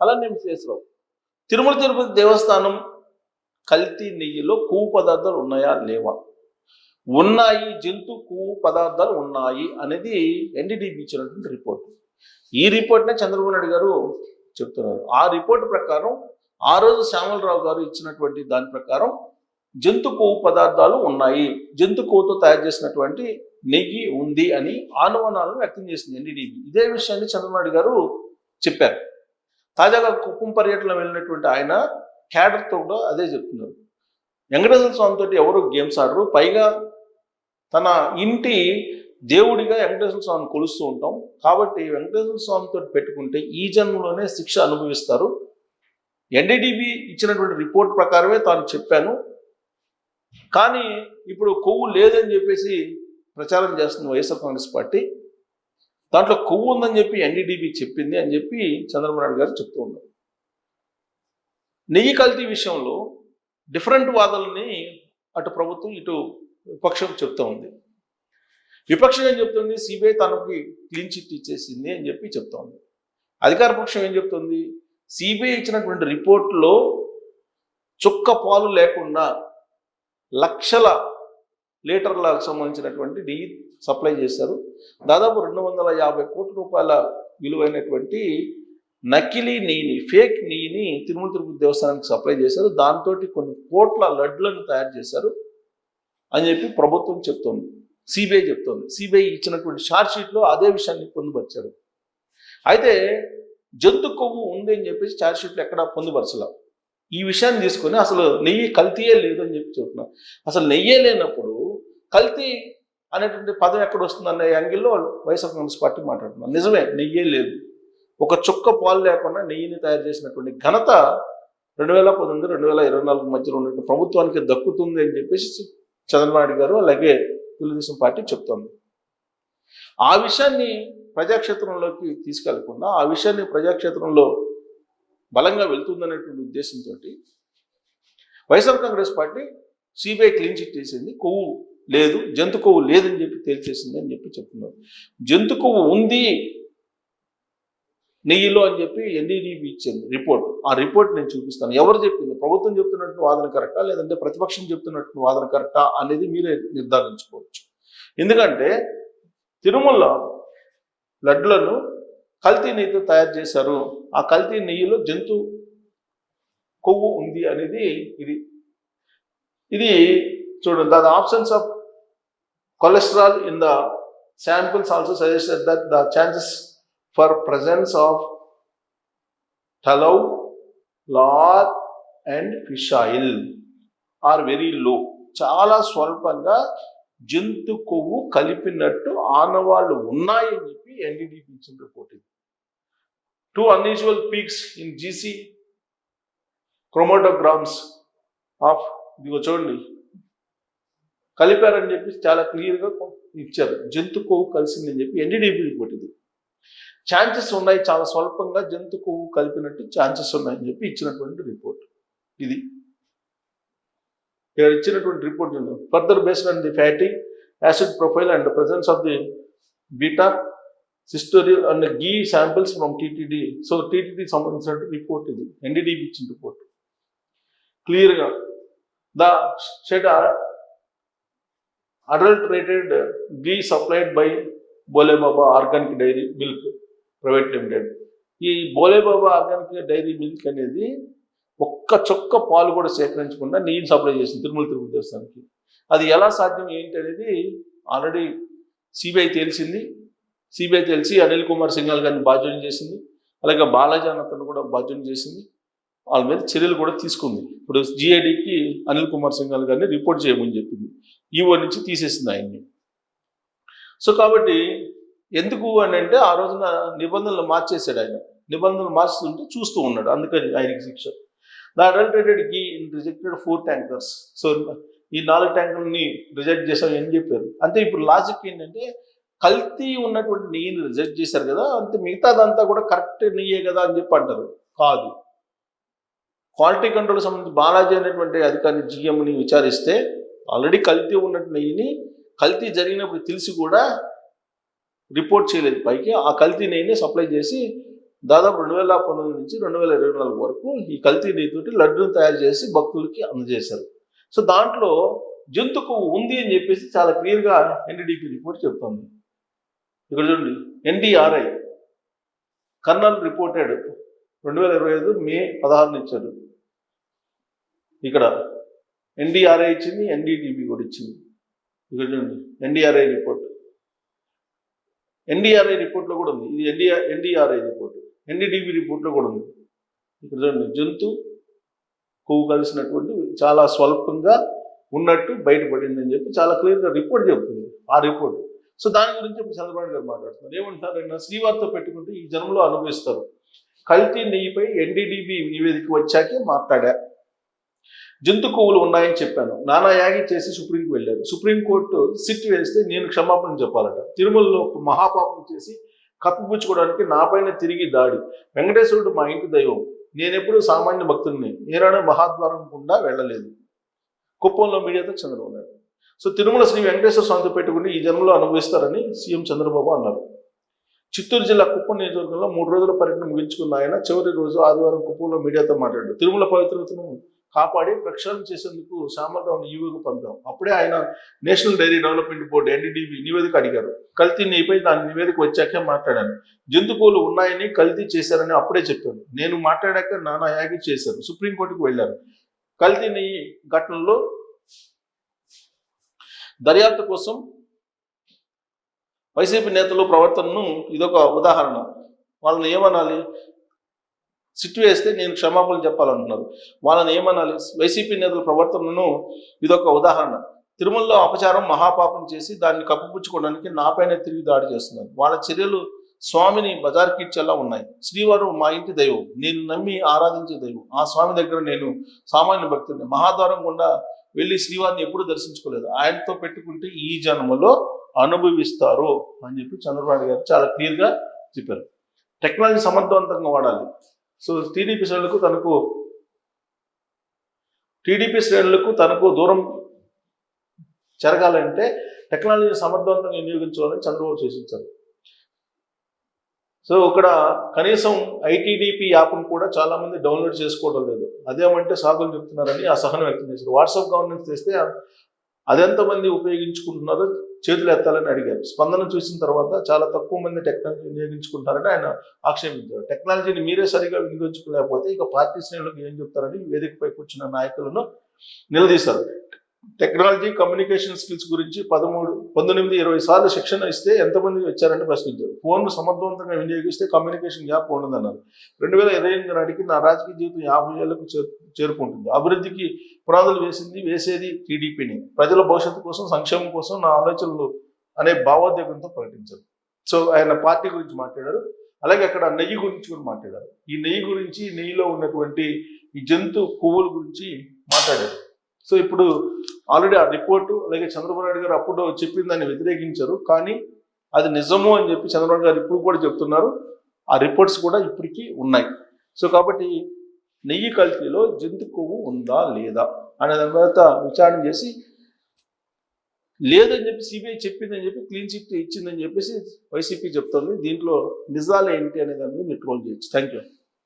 అలానే విశ్వేశ్వరరావు. తిరుమల తిరుపతి దేవస్థానం కల్తీ నెయ్యిలో కొవ్వు పదార్థాలు ఉన్నాయా లేవా? ఉన్నాయి, జంతు కొవ్వు పదార్థాలు ఉన్నాయి అనేది ఎన్డీడీబీ ఇచ్చినటువంటి రిపోర్ట్. ఈ రిపోర్ట్నే చంద్రబాబు నాయుడు గారు చెప్తున్నారు. ఆ రిపోర్ట్ ప్రకారం ఆ రోజు శ్యామలరావు గారు ఇచ్చినటువంటి దాని ప్రకారం జంతు కొవ్వు పదార్థాలు ఉన్నాయి, జంతు కొవ్వుతో తయారు చేసినటువంటి నెయ్యి ఉంది అని అనుమానాలను వ్యక్తం చేసింది ఎన్డీడీబీ. ఇదే విషయాన్ని చంద్రబాబు నాయుడు గారు చెప్పారు. తాజాగా కుప్పం పర్యటన వెళ్ళినటువంటి ఆయన క్యాడర్తో కూడా అదే చెప్తున్నారు. వెంకటేశ్వర స్వామితో ఎవరు గేమ్స్ ఆడరు, పైగా తన ఇంటి దేవుడిగా వెంకటేశ్వర స్వామిని కొలుస్తూ ఉంటాం, కాబట్టి వెంకటేశ్వర స్వామితో పెట్టుకుంటే ఈ జన్మలోనే శిక్ష అనుభవిస్తారు. ఎన్డీడీబీ ఇచ్చినటువంటి రిపోర్ట్ ప్రకారమే తాను చెప్పాను, కానీ ఇప్పుడు కొవ్వు లేదని చెప్పేసి ప్రచారం చేస్తుంది వైఎస్ఆర్ కాంగ్రెస్ పార్టీ. దాంట్లో కొవ్వు ఉందని చెప్పి ఎన్డీడీబీ చెప్పింది అని చెప్పి చంద్రబాబు నాయుడు గారు చెప్తూ ఉన్నారు. నెయ్యి కల్తీ విషయంలో డిఫరెంట్ వాదనల్ని అటు ప్రభుత్వం ఇటు విపక్షం చెప్తూ ఉంది. విపక్షం ఏం చెప్తుంది? సిబిఐ తనకి క్లీన్ చిట్ ఇచ్చేసింది అని చెప్పి చెప్తా ఉంది. అధికార పక్షం ఏం చెప్తుంది? సిబిఐ ఇచ్చినటువంటి రిపోర్ట్లో చుక్క పాలు లేకుండా లక్షల లీటర్లకు సంబంధించినటువంటి నెయ్యి సప్లై చేశారు. దాదాపు 250 కోట్ల రూపాయల విలువైనటువంటి నకిలీ నెయ్యిని, ఫేక్ నెయ్యిని తిరుమల తిరుపతి దేవస్థానానికి సప్లై చేశారు. దాంతో కొన్ని కోట్ల లడ్లను తయారు చేశారు అని చెప్పి ప్రభుత్వం చెప్తోంది, సిబిఐ చెప్తోంది. సిబిఐ ఇచ్చినటువంటి ఛార్జ్ షీట్లో అదే విషయాన్ని పొందుపరిచారు. అయితే జంతు కొవ్వు ఉంది అని చెప్పేసి ఛార్జ్ షీట్లో ఎక్కడా పొందుపరచలా. ఈ విషయాన్ని తీసుకొని అసలు నెయ్యి కల్తీయే లేదు అని చెప్పి చెప్తున్నారు. అసలు నెయ్యే లేనప్పుడు కల్తీ అనేటువంటి పదం ఎక్కడ వస్తుంది అనే యాంగిల్లో వైఎస్ఆర్ కాంగ్రెస్ పార్టీ మాట్లాడుతున్నారు. నిజమే, నెయ్యే లేదు. ఒక చుక్క పాలు లేకుండా నెయ్యిని తయారు చేసినటువంటి ఘనత 2019, 2024 మధ్యలో ఉన్నటువంటి ప్రభుత్వానికి దక్కుతుంది అని చెప్పేసి చంద్రబాబు నాయుడు గారు అలాగే తెలుగుదేశం పార్టీ చెప్తోంది. ఆ విషయాన్ని ప్రజాక్షేత్రంలోకి తీసుకెళ్లకుండా, ఆ విషయాన్ని ప్రజాక్షేత్రంలో బలంగా వెళ్తుందనేటువంటి ఉద్దేశంతో YSR Congress party CBI clean chit చేసింది, కొవ్వు లేదు, జంతు కొవ్వు లేదని చెప్పి తేల్చేసింది అని చెప్పి చెప్తున్నారు. జంతు కొవ్వు ఉంది నెయ్యిలో అని చెప్పి ఎన్డీడీబీ ఇచ్చింది రిపోర్ట్. ఆ రిపోర్ట్ నేను చూపిస్తాను. ఎవరు చెప్పింది? ప్రభుత్వం చెప్తున్నట్టు వాదన కరెక్టా, లేదంటే ప్రతిపక్షం చెప్తున్నట్టు వాదన కరెక్టా అనేది మీరే నిర్ధారించుకోవచ్చు. ఎందుకంటే తిరుమల లడ్లను కల్తీ నెయ్యితో తయారు చేశారు. ఆ కల్తీ నెయ్యిలో జంతు కొవ్వు ఉంది అనేది ఇది చూడండి. The options of cholesterol in the samples also suggested that the chances for presence of tallow, lard and fish oil are very low. చాలా స్వల్పంగా జంతు కొవ్వు కలిపినట్టు ఆనవాళ్ళు ఉన్నాయని చెప్పి ఎన్డీడీబీ ఇచ్చిన రిపోర్ట్ ఇది. 2 unusual peaks in GC chromatograms of ఇదిగో చూడండి, కలిపారని చెప్పి చాలా క్లియర్గా ఇచ్చారు. జంతు కొవ్వు కలిసిందని చెప్పి ఎన్డీడీబీ రిపోర్ట్ ఇది. ఛాన్సెస్ ఉన్నాయి, చాలా స్వల్పంగా జంతు కొవ్వు కలిపినట్టు ఛాన్సెస్ ఉన్నాయని చెప్పి ఇచ్చినటువంటి రిపోర్ట్ ఇది. ఇక్కడ ఇచ్చినటువంటి report further based on the fatty acid profile and presence of the beta sitosterol and ghee samples from TTD. So TTD సంబంధించినటువంటి రిపోర్ట్ ఇది, ఎన్డీడీబీ ఇచ్చిన రిపోర్ట్. క్లియర్గా the shed adulterated ghee supplied by Bhole Baba organic dairy milk private limited. ఈ Bhole Baba organic dairy milk అనేది ఒక్క చుక్క పాలు కూడా సేకరించకుండా నెయ్యిని సప్లై చేసింది తిరుమల తిరుపతి దేవస్థానానికి. అది ఎలా సాధ్యం ఏంటి అనేది ఆల్రెడీ సిబిఐ తెలిసింది. సిబిఐ తెలిసి అనిల్ కుమార్ సింఘాల్ గారిని బాధ్యుని చేసింది, అలాగే బాలాజీ అన్నతను కూడా బాధ్యుని చేసింది. వాళ్ళ మీద చర్యలు కూడా తీసుకుంది. ఇప్పుడు జిఐడికి అనిల్ కుమార్ సింఘాల్ గారిని రిపోర్ట్ చేయమని చెప్పింది. ఈఓ నుంచి తీసేసింది ఆయన్ని. సో కాబట్టి ఎందుకు అని అంటే ఆ రోజున నిబంధనలు మార్చేశాడు ఆయన. నిబంధనలు మార్చుతుంటే చూస్తూ ఉన్నాడు, అందుకని ఆయనకి శిక్ష. The adulterated ghee in rejected 4 tankers. So ఈ 4 ట్యాంకర్ని రిజెక్ట్ చేశాం అని చెప్పారు. అంటే ఇప్పుడు లాజిక్ ఏంటంటే కల్తీ ఉన్నటువంటి నెయ్యిని రిజెక్ట్ చేశారు కదా, అంటే మిగతాదంతా కూడా కరెక్ట్ నెయ్యే కదా అని చెప్పి అంటారు. కాదు, క్వాలిటీ కంట్రోల్ సంబంధించి బాలాజీ అనేటువంటి అధికారి జిఎంని విచారిస్తే ఆల్రెడీ కల్తీ ఉన్నట్టు నెయ్యిని కల్తీ జరిగినప్పుడు తెలిసి కూడా రిపోర్ట్ చేయలేదు పైకి. ఆ కల్తీ నెయ్యిని సప్లై చేసి దాదాపు 2019 నుంచి 2024 వరకు ఈ కల్తీ నెయ్యితోటి లడ్డూని తయారు చేసి భక్తులకి అందజేశారు. సో దాంట్లో జంతు కొవ్వు ఉంది అని చెప్పేసి చాలా క్లియర్గా ఎన్డీడీపీ రిపోర్ట్ చెప్తుంది. ఇక్కడ చూడండి, ఎన్డీఆర్ఐ కర్నల్ రిపోర్టెడ్ 2025 మే 16 ఇచ్చాడు. ఇక్కడ ఎన్డీఆర్ఐ ఇచ్చింది, ఎన్డీడీపీ కూడా ఇచ్చింది. ఇక్కడ చూడండి, ఎన్డీఆర్ఐ రిపోర్ట్. ఎన్డీఆర్ఐ రిపోర్ట్లో కూడా ఉంది. ఇది ఎన్డీఆర్ఐ రిపోర్ట్. ఎన్డీడీపీ రిపోర్ట్లో కూడా ఉంది. ఇక్కడ చూడండి, జంతు కొవ్వు కలిసినటువంటి చాలా స్వల్పంగా ఉన్నట్టు బయటపడింది అని చెప్పి చాలా క్లియర్గా రిపోర్ట్ చెప్తుంది ఆ రిపోర్ట్. సో దాని గురించి ఇప్పుడు చంద్రబాబు గారు మాట్లాడుతున్నారు. ఏమంటారు, ఆయన శ్రీవారితో పెట్టుకుంటే ఈ జన్మలో అనుభవిస్తారు. కల్తీ నెయ్యిపై ఎన్డీడీబీ నివేదిక వచ్చాకే మాట్లాడా. జంతు కొవ్వులు ఉన్నాయని చెప్పాను. నానా యాగి చేసి సుప్రీంకి వెళ్ళారు. సుప్రీంకోర్టు సిట్ వేస్తే నేను క్షమాపణ చెప్పాలట. తిరుమలలో మహాపాపం చేసి కప్పిపుచ్చుకోవడానికి నాపైన తిరిగి దాడి. వెంకటేశ్వరుడు మా ఇంటి దైవం. నేనెప్పుడు సామాన్య భక్తుడిని. ఏనాడు మహాద్వారం గుండా వెళ్ళలేదు. కుప్పంలో మీడియాతో చంద్రబాబు నాయుడు. సో తిరుమల శ్రీ వెంకటేశ్వర స్వామితో పెట్టుకుని ఈ జన్మలో అనుభవిస్తారని సీఎం చంద్రబాబు అన్నారు. చిత్తూరు జిల్లా కుప్పం నియోజకవర్గంలో 3 రోజుల పర్యటన ముగించుకున్న ఆయన చివరి రోజు ఆదివారం కుప్పంలో మీడియాతో మాట్లాడారు. తిరుమల పవిత్రతను కాపాడి ప్రక్షాళన చేసేందుకు శ్యామలరావును ఈవోకు పంపాం. అప్పుడే ఆయన National Dairy Development Board NDDB నివేదిక అడిగారు. కల్తీ నెయ్యిపై దాని నివేదిక వచ్చాకే మాట్లాడాను. జంతువులు ఉన్నాయని కల్తీ చేశారని అప్పుడే చెప్పాను. నేను మాట్లాడాక నానా యాగి చేశారు. సుప్రీంకోర్టుకు వెళ్ళారు. కల్తీ నెయ్యి ఘటనలో దర్యాప్తు కోసం వైసీపీ నేతలు ప్రవర్తనను ఇదొక ఉదాహరణ. వాళ్ళని ఏమనాలి? సిట్ వేస్తే నేను క్షమాపణలు చెప్పాలంటున్నారు. వాళ్ళని ఏమనాలి? వైసీపీ నేతల ప్రవర్తనను ఇదొక ఉదాహరణ. తిరుమలలో అపచారం మహాపాపం చేసి దాన్ని కప్పిపుచ్చుకోవడానికి నాపైన తిరిగి దాడి చేస్తున్నారు. వాళ్ళ చర్యలు స్వామిని బజార్కిచ్చేలా ఉన్నాయి. శ్రీవారు మా ఇంటి దైవం. నేను నమ్మి ఆరాధించే దైవం. ఆ స్వామి దగ్గర నేను సామాన్య భక్తుడిని. మహాద్వారం గుండా వెళ్ళి శ్రీవారిని ఎప్పుడు దర్శించుకోలేదు. ఆయనతో పెట్టుకుంటే ఈ జన్మలో అనుభవిస్తారు అని చెప్పి చంద్రబాబు గారు చాలా క్లియర్గా చెప్పారు. టెక్నాలజీ సమర్థవంతంగా వాడాలి. సో టీడీపీ శ్రేణులకు తనకు దూరం జరగాలంటే టెక్నాలజీ సమర్థవంతంగా వినియోగించాలని చంద్రబాబు సూచించారు. సో ఇక్కడ కనీసం ఐటీడీపీ యాప్ను కూడా చాలా మంది డౌన్లోడ్ చేసుకోవడం లేదు. అదేమంటే సాగులు చెప్తున్నారని అసహనం వ్యక్తం చేశారు. వాట్సాప్ గవర్నెన్స్ చేస్తే అదెంతమంది ఉపయోగించుకుంటున్నారో చేతులు ఎత్తాలని అడిగారు. స్పందన చూసిన తర్వాత చాలా తక్కువ మంది టెక్నాలజీ వినియోగించుకుంటారని ఆయన ఆక్షేపించారు. టెక్నాలజీని మీరే సరిగా వినియోగించుకోలేకపోతే ఇక పార్టీ శ్రేణులకు ఏం చెప్తారని వేదికపై కూర్చున్న నాయకులను నిలదీశారు. టెక్నాలజీ కమ్యూనికేషన్ స్కిల్స్ గురించి 19-20 సార్లు శిక్షణ ఇస్తే ఎంతమంది వచ్చారని ప్రశ్నించారు. ఫోన్ను సమర్థవంతంగా వినియోగిస్తే కమ్యూనికేషన్ గ్యాప్ ఉండదన్నారు. 2028 నాటికి నా రాజకీయ జీవితం 50 ఏళ్లకు చేరుకుంటుంది. అభివృద్ధికి పునాదులు వేసేది టీడీపీని. ప్రజల భవిష్యత్తు కోసం, సంక్షేమం కోసం నా ఆలోచనలు అనే భావోద్వేగంతో ప్రకటించారు. సో ఆయన పార్టీ గురించి మాట్లాడారు. అలాగే అక్కడ నెయ్యి గురించి కూడా మాట్లాడారు. ఈ నెయ్యి గురించి, నెయ్యిలో ఉన్నటువంటి ఈ జంతు కొవ్వుల గురించి మాట్లాడారు. సో ఇప్పుడు ఆల్రెడీ ఆ రిపోర్టు అలాగే చంద్రబాబు నాయుడు గారు అప్పుడు చెప్పిన దాన్ని వ్యతిరేకించారు. కానీ అది నిజము అని చెప్పి చంద్రబాబు గారు ఇప్పుడు కూడా చెప్తున్నారు. ఆ రిపోర్ట్స్ కూడా ఇప్పటికీ ఉన్నాయి. సో కాబట్టి నెయ్యి కల్తీలో జంతు కొవ్వు ఉందా లేదా అనే దాని తర్వాత విచారణ చేసి లేదని చెప్పి సిబిఐ చెప్పిందని చెప్పి క్లీన్ చిట్ ఇచ్చిందని చెప్పేసి వైసీపీ చెప్తుంది. దీంట్లో నిజాలు ఏంటి అనే దాన్ని మీరు ట్రోల్ చేయొచ్చు. Thank you.